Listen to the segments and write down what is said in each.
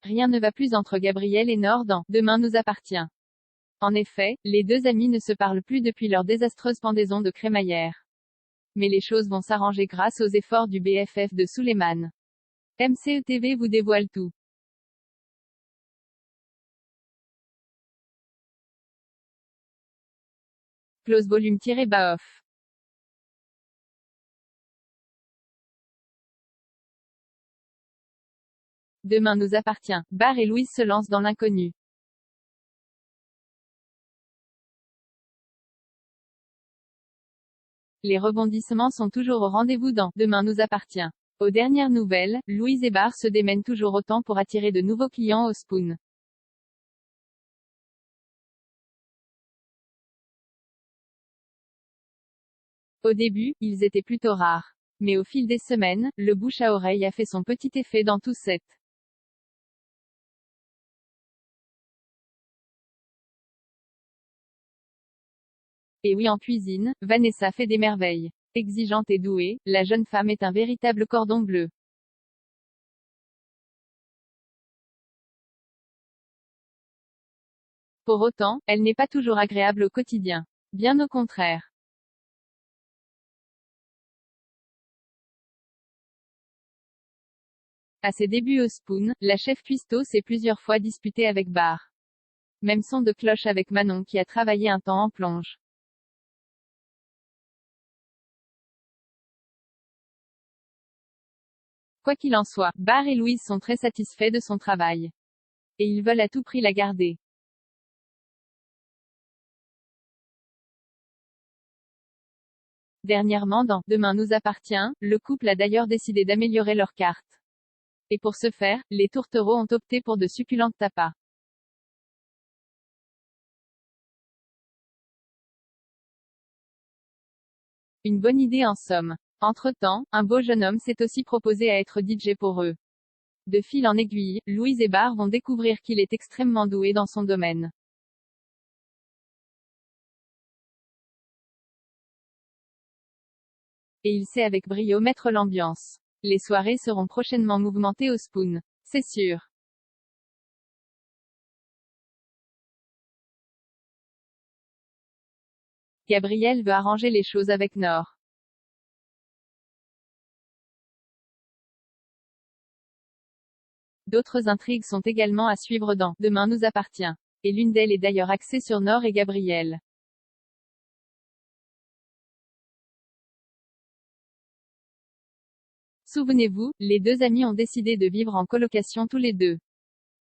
rien ne va plus entre Gabriel et Nord dans Demain nous appartient. En effet, les deux amis ne se parlent plus depuis leur désastreuse pendaison de crémaillère. Mais les choses vont s'arranger grâce aux efforts du BFF de Souleymane. MCETV vous dévoile tout. Close volume-bas off. Demain nous appartient. Barr et Louise se lancent dans l'inconnu. Les rebondissements sont toujours au rendez-vous dans Demain nous appartient. Aux dernières nouvelles, Louise et Barr se démènent toujours autant pour attirer de nouveaux clients au Spoon. Au début, ils étaient plutôt rares. Mais au fil des semaines, le bouche à oreille a fait son petit effet dans tout set. Et oui, en cuisine, Vanessa fait des merveilles. Exigeante et douée, la jeune femme est un véritable cordon bleu. Pour autant, elle n'est pas toujours agréable au quotidien. Bien au contraire. À ses débuts au Spoon, la chef cuistot s'est plusieurs fois disputée avec Barr. Même son de cloche avec Manon qui a travaillé un temps en plonge. Quoi qu'il en soit, Barr et Louise sont très satisfaits de son travail. Et ils veulent à tout prix la garder. Dernièrement dans Demain nous appartient, le couple a d'ailleurs décidé d'améliorer leur carte. Et pour ce faire, les tourtereaux ont opté pour de succulentes tapas. Une bonne idée en somme. Entre-temps, un beau jeune homme s'est aussi proposé à être DJ pour eux. De fil en aiguille, Louise et Barr vont découvrir qu'il est extrêmement doué dans son domaine. Et il sait avec brio mettre l'ambiance. Les soirées seront prochainement mouvementées au Spoon. C'est sûr. Gabriel veut arranger les choses avec Nord. D'autres intrigues sont également à suivre dans Demain nous appartient. Et l'une d'elles est d'ailleurs axée sur Nord et Gabriel. Souvenez-vous, les deux amis ont décidé de vivre en colocation tous les deux.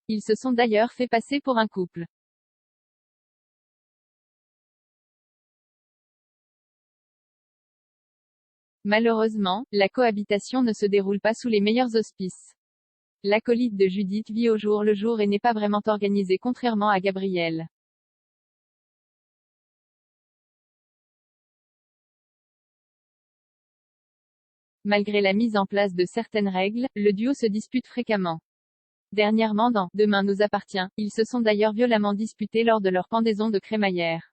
Ils se sont d'ailleurs fait passer pour un couple. Malheureusement, la cohabitation ne se déroule pas sous les meilleurs auspices. L'acolyte de Judith vit au jour le jour et n'est pas vraiment organisée contrairement à Gabriel. Malgré la mise en place de certaines règles, le duo se dispute fréquemment. Dernièrement dans Demain nous appartient, ils se sont d'ailleurs violemment disputés lors de leur pendaison de crémaillère.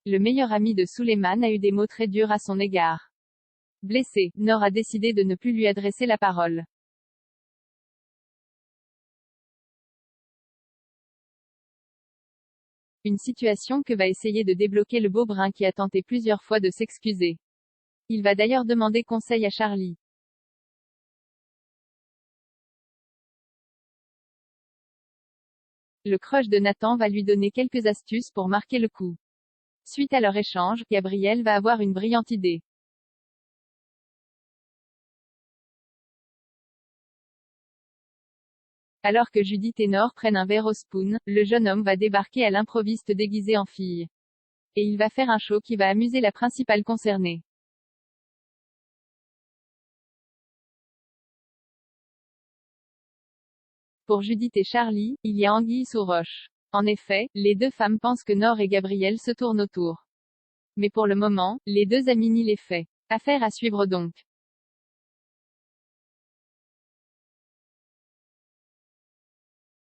Le meilleur ami de Souleymane a eu des mots très durs à son égard. Blessé, Nord a décidé de ne plus lui adresser la parole. Une situation que va essayer de débloquer le beau brun qui a tenté plusieurs fois de s'excuser. Il va d'ailleurs demander conseil à Charlie. Le crush de Nathan va lui donner quelques astuces pour marquer le coup. Suite à leur échange, Gabriel va avoir une brillante idée. Alors que Judith et Nord prennent un verre au Spoon, le jeune homme va débarquer à l'improviste déguisé en fille. Et il va faire un show qui va amuser la principale concernée. Pour Judith et Charlie, il y a anguille sous roche. En effet, les deux femmes pensent que Nord et Gabriel se tournent autour. Mais pour le moment, les deux amis nient les faits. Affaire à suivre donc.